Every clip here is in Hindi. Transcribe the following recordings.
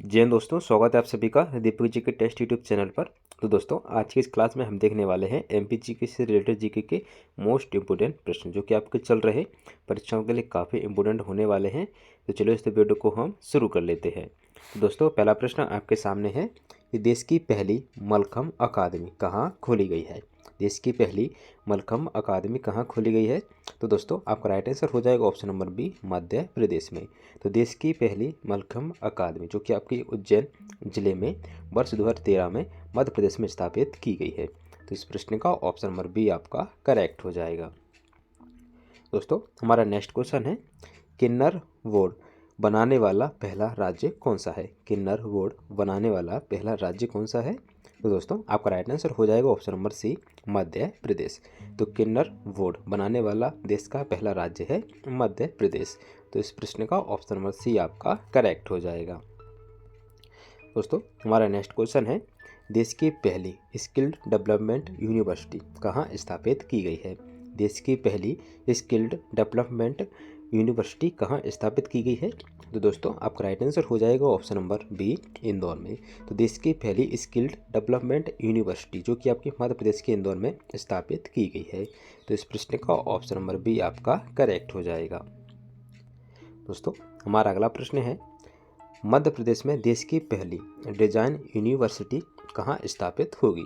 जय हिंद दोस्तों, स्वागत है आप सभी का दीपक जी के टेस्ट यूट्यूब चैनल पर। तो दोस्तों, आज की इस क्लास में हम देखने वाले हैं एमपी जीके से रिलेटेड जीके के मोस्ट इंपोर्टेंट प्रश्न जो कि आपके चल रहे परीक्षाओं के लिए काफ़ी इंपोर्टेंट होने वाले हैं। तो चलो इस वीडियो को हम शुरू कर लेते हैं। तो दोस्तों, पहला प्रश्न आपके सामने है कि देश की पहली मलखम्ब अकादमी कहाँ खोली गई है। देश की पहली मलखम्ब अकादमी कहाँ खोली गई है। तो दोस्तों, आपका राइट आंसर हो जाएगा option number B, Madhya Pradesh में। तो देश की पहली मलखम्ब अकादमी जो कि आपकी उज्जैन जिले में वर्ष 2013 में मध्य प्रदेश में स्थापित की गई है। तो इस प्रश्न का ऑप्शन नंबर बी आपका करेक्ट हो जाएगा। दोस्तों, हमारा नेक्स्ट क्वेश्चन है किन्नर बोर्ड बनाने वाला पहला राज्य कौन सा है। किन्नर बोर्ड बनाने वाला पहला राज्य कौन सा है। तो दोस्तों, आपका राइट आंसर हो जाएगा ऑप्शन नंबर सी, मध्य प्रदेश। तो किन्नर बोर्ड बनाने वाला देश का पहला राज्य है मध्य प्रदेश। तो इस प्रश्न का ऑप्शन नंबर सी आपका करेक्ट हो जाएगा। दोस्तों, हमारा नेक्स्ट क्वेश्चन है देश की पहली स्किल्ड डेवलपमेंट यूनिवर्सिटी कहाँ स्थापित की गई है। देश की पहली स्किल्ड डेवलपमेंट यूनिवर्सिटी कहाँ स्थापित की गई है। तो दोस्तों, आपका राइट आंसर हो जाएगा ऑप्शन नंबर बी, इंदौर में। तो देश की पहली स्किल्ड डेवलपमेंट यूनिवर्सिटी जो कि आपके मध्य प्रदेश के इंदौर में स्थापित की गई है। तो इस प्रश्न का ऑप्शन नंबर बी आपका करेक्ट हो जाएगा। दोस्तों, हमारा अगला प्रश्न है मध्य प्रदेश में देश की पहली डिजाइन यूनिवर्सिटी कहाँ स्थापित होगी।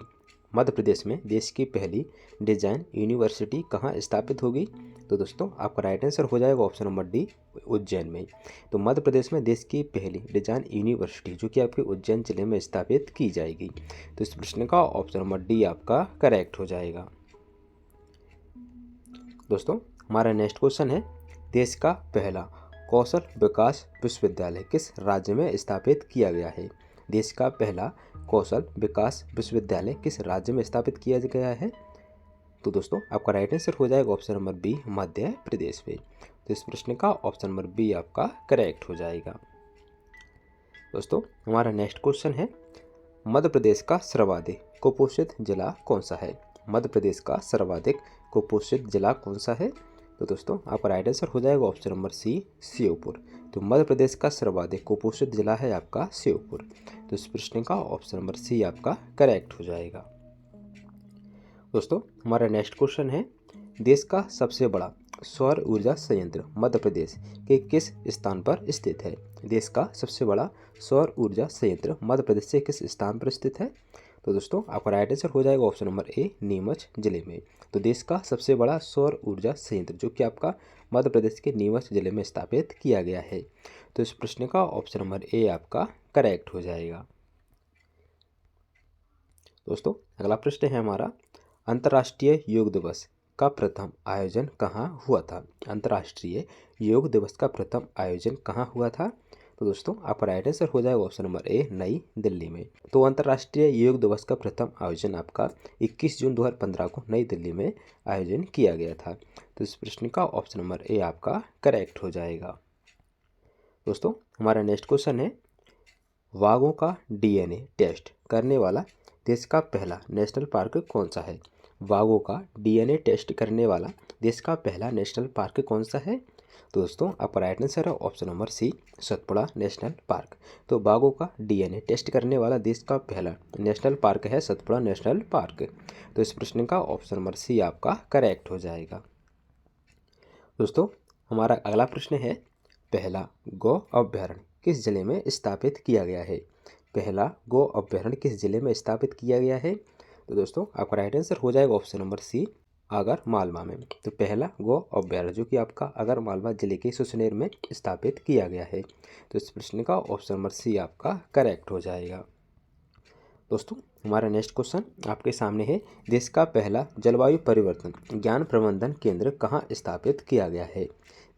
मध्य प्रदेश में देश की पहली डिजाइन यूनिवर्सिटी कहाँ स्थापित होगी। तो दोस्तों, आपका राइट आंसर हो जाएगा ऑप्शन नंबर डी, उज्जैन में। तो मध्य प्रदेश में देश की पहली डिजाइन यूनिवर्सिटी जो कि आपके उज्जैन जिले में स्थापित की जाएगी। तो इस प्रश्न का ऑप्शन नंबर डी आपका करेक्ट हो जाएगा। दोस्तों, हमारा नेक्स्ट क्वेश्चन है देश का पहला कौशल विकास विश्वविद्यालय किस राज्य में स्थापित किया गया है। देश का पहला कौशल विकास विश्वविद्यालय किस राज्य में स्थापित किया गया है। तो दोस्तों, आपका राइट आंसर हो जाएगा option number B, Madhya Pradesh में। तो इस प्रश्न का ऑप्शन नंबर बी आपका करेक्ट हो जाएगा। दोस्तों, हमारा नेक्स्ट क्वेश्चन है मध्य प्रदेश का सर्वाधिक कुपोषित जिला कौन सा है। मध्य प्रदेश का सर्वाधिक कुपोषित जिला कौन सा है। तो दोस्तों, आपका राइट आंसर हो जाएगा ऑप्शन नंबर सी, श्योपुर। तो मध्य प्रदेश का सर्वाधिक कुपोषित जिला है आपका श्योपुर। तो इस प्रश्न का ऑप्शन नंबर सी आपका करेक्ट हो जाएगा। दोस्तों, हमारा नेक्स्ट क्वेश्चन है देश का सबसे बड़ा सौर ऊर्जा संयंत्र मध्य प्रदेश के किस स्थान पर स्थित है। देश का सबसे बड़ा सौर ऊर्जा संयंत्र मध्य प्रदेश से किस स्थान पर स्थित है। तो दोस्तों, आपका राइट आंसर हो जाएगा ऑप्शन नंबर ए, नीमच जिले में। तो देश का सबसे बड़ा सौर ऊर्जा संयंत्र जो कि आपका मध्य प्रदेश के नीमच जिले में स्थापित किया गया है। तो इस प्रश्न का ऑप्शन नंबर ए आपका करेक्ट हो जाएगा। दोस्तों, अगला प्रश्न है हमारा अंतर्राष्ट्रीय योग दिवस का प्रथम आयोजन कहाँ हुआ था। अंतर्राष्ट्रीय योग दिवस का प्रथम आयोजन कहाँ हुआ था। तो दोस्तों, आपका राइट आंसर हो जाएगा ऑप्शन नंबर ए, नई दिल्ली में। तो अंतर्राष्ट्रीय योग दिवस का प्रथम आयोजन आपका 21 जून 2015 को नई दिल्ली में आयोजन किया गया था। तो इस प्रश्न का ऑप्शन नंबर ए आपका करेक्ट हो जाएगा। दोस्तों, हमारा नेक्स्ट क्वेश्चन है वाघों का डीएनए टेस्ट करने वाला देश का पहला नेशनल पार्क कौन सा है। वाघों का डीएनए टेस्ट करने वाला देश का पहला नेशनल पार्क कौन सा है। तो दोस्तों, आपका राइट आंसर है option number C, Satpura national park. तो बाघों का डीएनए टेस्ट करने वाला देश का पहला नेशनल पार्क है सतपुड़ा नेशनल पार्क। तो इस प्रश्न का ऑप्शन नंबर सी आपका करेक्ट हो जाएगा। दोस्तों, हमारा अगला प्रश्न है पहला गौ अभ्यारण्य किस जिले में स्थापित किया गया है। पहला गौ अभ्यारण्य किस जिले में स्थापित किया गया है। तो दोस्तों, आपका राइट आंसर हो जाएगा option number C, Agar Malwa में। तो पहला गौ अभ्यारण्य जो कि आपका आगर मालवा जिले के सुसनेर में स्थापित किया गया है। तो इस प्रश्न का ऑप्शन नंबर सी आपका करेक्ट हो जाएगा। दोस्तों, हमारा नेक्स्ट क्वेश्चन आपके सामने है देश का पहला जलवायु परिवर्तन ज्ञान प्रबंधन केंद्र कहाँ स्थापित किया गया है।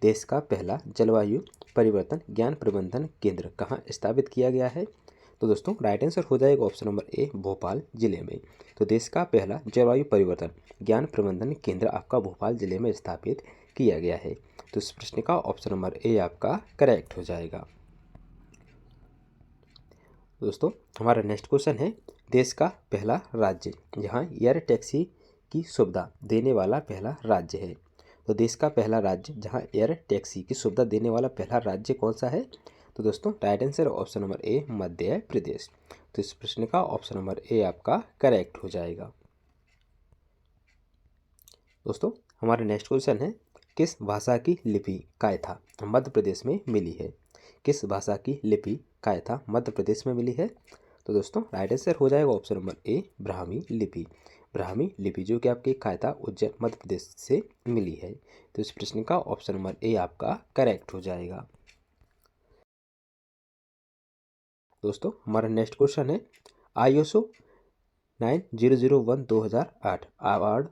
देश का पहला जलवायु परिवर्तन ज्ञान प्रबंधन केंद्र कहाँ स्थापित किया गया है। तो दोस्तों, राइट आंसर हो जाएगा ऑप्शन नंबर ए, भोपाल जिले में। तो देश का पहला जलवायु परिवर्तन ज्ञान प्रबंधन केंद्र आपका भोपाल जिले में स्थापित किया गया है। तो इस प्रश्न का ऑप्शन नंबर ए आपका करेक्ट हो जाएगा। दोस्तों, हमारा नेक्स्ट क्वेश्चन है देश का पहला राज्य जहां एयर टैक्सी की सुविधा देने वाला पहला राज्य है। तो देश का पहला राज्य जहां एयर टैक्सी की सुविधा देने वाला पहला राज्य कौन सा है। तो तो दोस्तों right answer option number A Madhya Pradesh. तो इस प्रश्न का ऑप्शन नंबर ए आपका करेक्ट हो जाएगा। दोस्तों हमारा नेक्स्ट क्वेश्चन है, किस भाषा की लिपि कायथा मध्य प्रदेश में मिली है? किस भाषा की लिपि कायथा मध्य प्रदेश में मिली है? तो दोस्तों राइट आंसर हो जाएगा ऑप्शन नंबर ए ब्राह्मी लिपि। ब्राह्मी लिपि जो कि आपकी कायथा उज्जैन मध्य प्रदेश से मिली है। तो इस प्रश्न का ऑप्शन नंबर ए आपका करेक्ट हो जाएगा। दोस्तों हमारा नेक्स्ट क्वेश्चन है, ISO 9001 2008 अवार्ड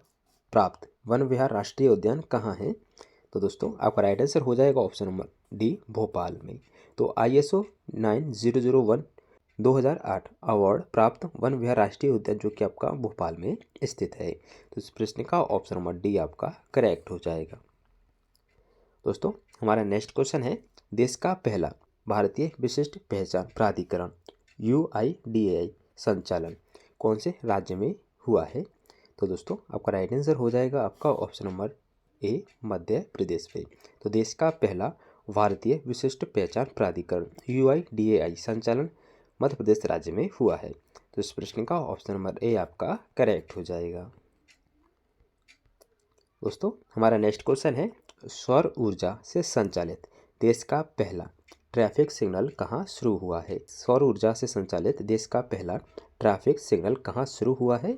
प्राप्त वन विहार राष्ट्रीय उद्यान कहाँ है? तो दोस्तों आपका राइट आंसर हो जाएगा ऑप्शन नंबर डी भोपाल में। तो ISO 9001 2008 अवार्ड प्राप्त वन विहार राष्ट्रीय उद्यान जो कि आपका भोपाल में स्थित है। तो इस प्रश्न का ऑप्शन नंबर डी आपका करेक्ट हो जाएगा। दोस्तों हमारा नेक्स्ट क्वेश्चन है, देश का पहला भारतीय विशिष्ट पहचान प्राधिकरण UIDAI संचालन कौन से राज्य में हुआ है? तो दोस्तों आपका राइट आंसर हो जाएगा आपका ऑप्शन नंबर ए मध्य प्रदेश में। तो देश का पहला भारतीय विशिष्ट पहचान प्राधिकरण UIDAI संचालन मध्य प्रदेश राज्य में हुआ है। तो इस प्रश्न का ऑप्शन नंबर ए आपका करेक्ट हो जाएगा। दोस्तों हमारा नेक्स्ट क्वेश्चन है, सौर ऊर्जा से संचालित देश का पहला ट्रैफिक सिग्नल कहाँ शुरू हुआ है? सौर ऊर्जा से संचालित देश का पहला ट्रैफिक सिग्नल कहाँ शुरू हुआ है?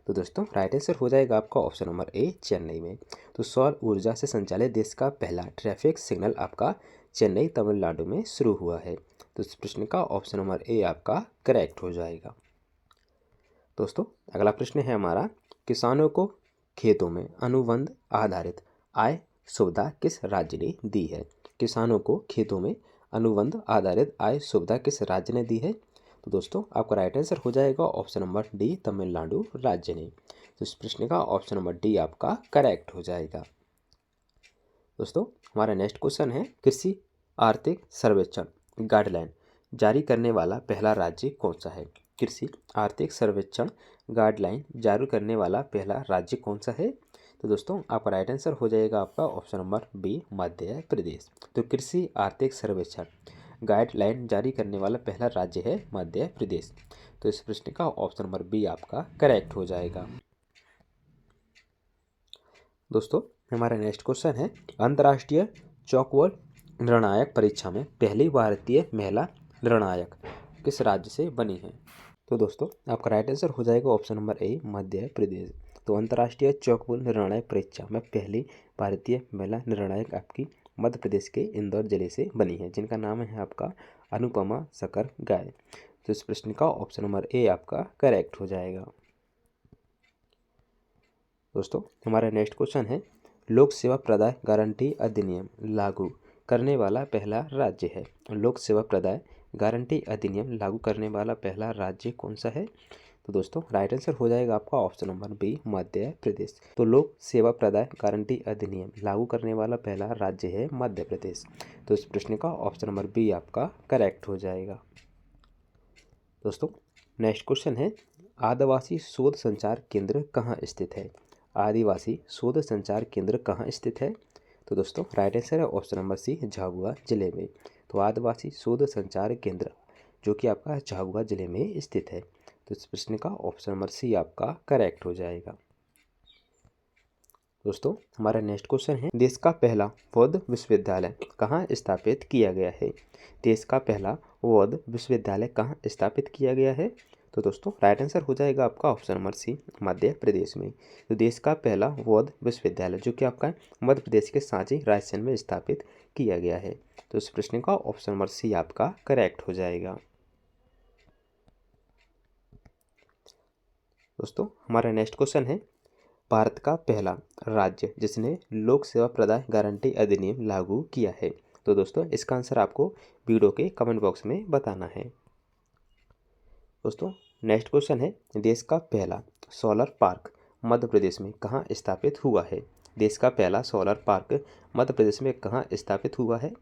तो दोस्तों राइट आंसर हो जाएगा आपका ऑप्शन नंबर ए चेन्नई में। तो सौर ऊर्जा से संचालित देश का पहला ट्रैफिक सिग्नल आपका चेन्नई तमिलनाडु में शुरू हुआ है। तो इस प्रश्न का ऑप्शन नंबर ए आपका करेक्ट हो जाएगा। दोस्तों अगला प्रश्न है हमारा, किसानों को खेतों में अनुबंध आधारित आय सुविधा किस राज्य ने दी है? किसानों को खेतों में अनुबंध आधारित आय सुविधा किस राज्य ने दी है? तो दोस्तों आपका राइट आंसर हो जाएगा ऑप्शन नंबर डी तमिलनाडु राज्य ने। तो इस प्रश्न का ऑप्शन नंबर डी आपका करेक्ट हो जाएगा। दोस्तों हमारा नेक्स्ट क्वेश्चन है, कृषि आर्थिक सर्वेक्षण गाइडलाइन जारी करने वाला पहला राज्य कौन सा है? कृषि आर्थिक सर्वेक्षण गाइडलाइन जारी करने वाला पहला राज्य कौन सा है? तो दोस्तों आपका राइट आंसर हो जाएगा आपका ऑप्शन नंबर बी मध्य प्रदेश। तो कृषि आर्थिक सर्वेक्षण गाइडलाइन जारी करने वाला पहला राज्य है मध्य प्रदेश। तो इस प्रश्न का ऑप्शन नंबर बी आपका करेक्ट हो जाएगा। दोस्तों हमारा नेक्स्ट क्वेश्चन है, अंतर्राष्ट्रीय चौकबॉल निर्णायक परीक्षा में पहली भारतीय महिला निर्णायक किस राज्य से बनी है? तो दोस्तों आपका राइट आंसर हो जाएगा option number A Madhya Pradesh. तो अंतर्राष्ट्रीय चौकबॉल निर्णायक परीक्षा में पहली भारतीय महिला निर्णायक आपकी मध्य प्रदेश के इंदौर जिले से बनी है, जिनका नाम है आपका अनुपमा शकर गाय। तो इस प्रश्न का ऑप्शन नंबर ए आपका करेक्ट हो जाएगा। दोस्तों हमारा नेक्स्ट क्वेश्चन है, लोक सेवा प्रदाय गारंटी अधिनियम लागू करने वाला पहला राज्य है? लोक सेवा प्रदाय गारंटी अधिनियम लागू करने वाला पहला राज्य कौन सा है? तो दोस्तों राइट आंसर हो जाएगा आपका ऑप्शन नंबर बी मध्य प्रदेश। तो लोक सेवा प्रदाय गारंटी अधिनियम लागू करने वाला पहला राज्य है मध्य प्रदेश। तो इस प्रश्न का ऑप्शन नंबर बी आपका करेक्ट हो जाएगा। दोस्तों नेक्स्ट क्वेश्चन है, आदिवासी शोध संचार केंद्र कहाँ स्थित है? आदिवासी शोध संचार केंद्र कहाँ स्थित है? तो दोस्तों राइट आंसर है ऑप्शन नंबर सी झाबुआ जिले में। तो आदिवासी शोध संचार केंद्र जो कि आपका झाबुआ जिले में स्थित है। तो इस प्रश्न का ऑप्शन नंबर सी आपका करेक्ट हो जाएगा। दोस्तों हमारा नेक्स्ट क्वेश्चन है, देश का पहला बौद्ध विश्वविद्यालय कहाँ स्थापित किया गया है? देश का पहला बौद्ध विश्वविद्यालय कहाँ स्थापित किया गया है? तो दोस्तों राइट आंसर हो जाएगा आपका ऑप्शन नंबर सी मध्य प्रदेश में। तो देश का पहला बौद्ध विश्वविद्यालय जो कि आपका मध्य प्रदेश के सांची रायसेन में स्थापित किया गया है। तो इस प्रश्न का ऑप्शन नंबर सी आपका करेक्ट हो जाएगा। दोस्तों हमारा नेक्स्ट क्वेश्चन है, भारत का पहला राज्य जिसने लोक सेवा प्रदाय गारंटी अधिनियम लागू किया है? तो दोस्तों इसका आंसर आपको वीडियो के कमेंट बॉक्स में बताना है। दोस्तों नेक्स्ट क्वेश्चन है, देश का पहला सोलर पार्क मध्य प्रदेश में कहाँ स्थापित हुआ है? देश का पहला सोलर पार्क मध्य प्रदेश में कहाँ स्थापित हुआ है?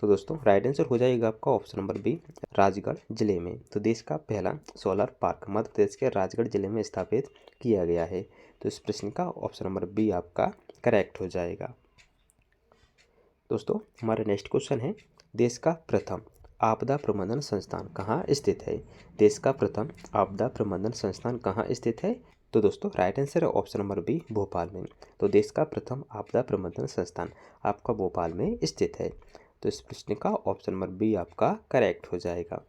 तो दोस्तों राइट आंसर हो जाएगा आपका ऑप्शन नंबर बी राजगढ़ जिले में। तो देश का पहला सोलर पार्क मध्य प्रदेश के राजगढ़ जिले में स्थापित किया गया है। तो इस प्रश्न का ऑप्शन नंबर बी आपका करेक्ट हो जाएगा। दोस्तों हमारा नेक्स्ट क्वेश्चन है, देश का प्रथम आपदा प्रबंधन संस्थान कहाँ स्थित है? देश का प्रथम आपदा प्रबंधन संस्थान कहाँ स्थित है? तो दोस्तों राइट आंसर है ऑप्शन नंबर बी, भोपाल में। तो देश का प्रथम आपदा प्रबंधन संस्थान आपका भोपाल में स्थित है। तो इस प्रश्न का ऑप्शन नंबर बी आपका करेक्ट हो जाएगा।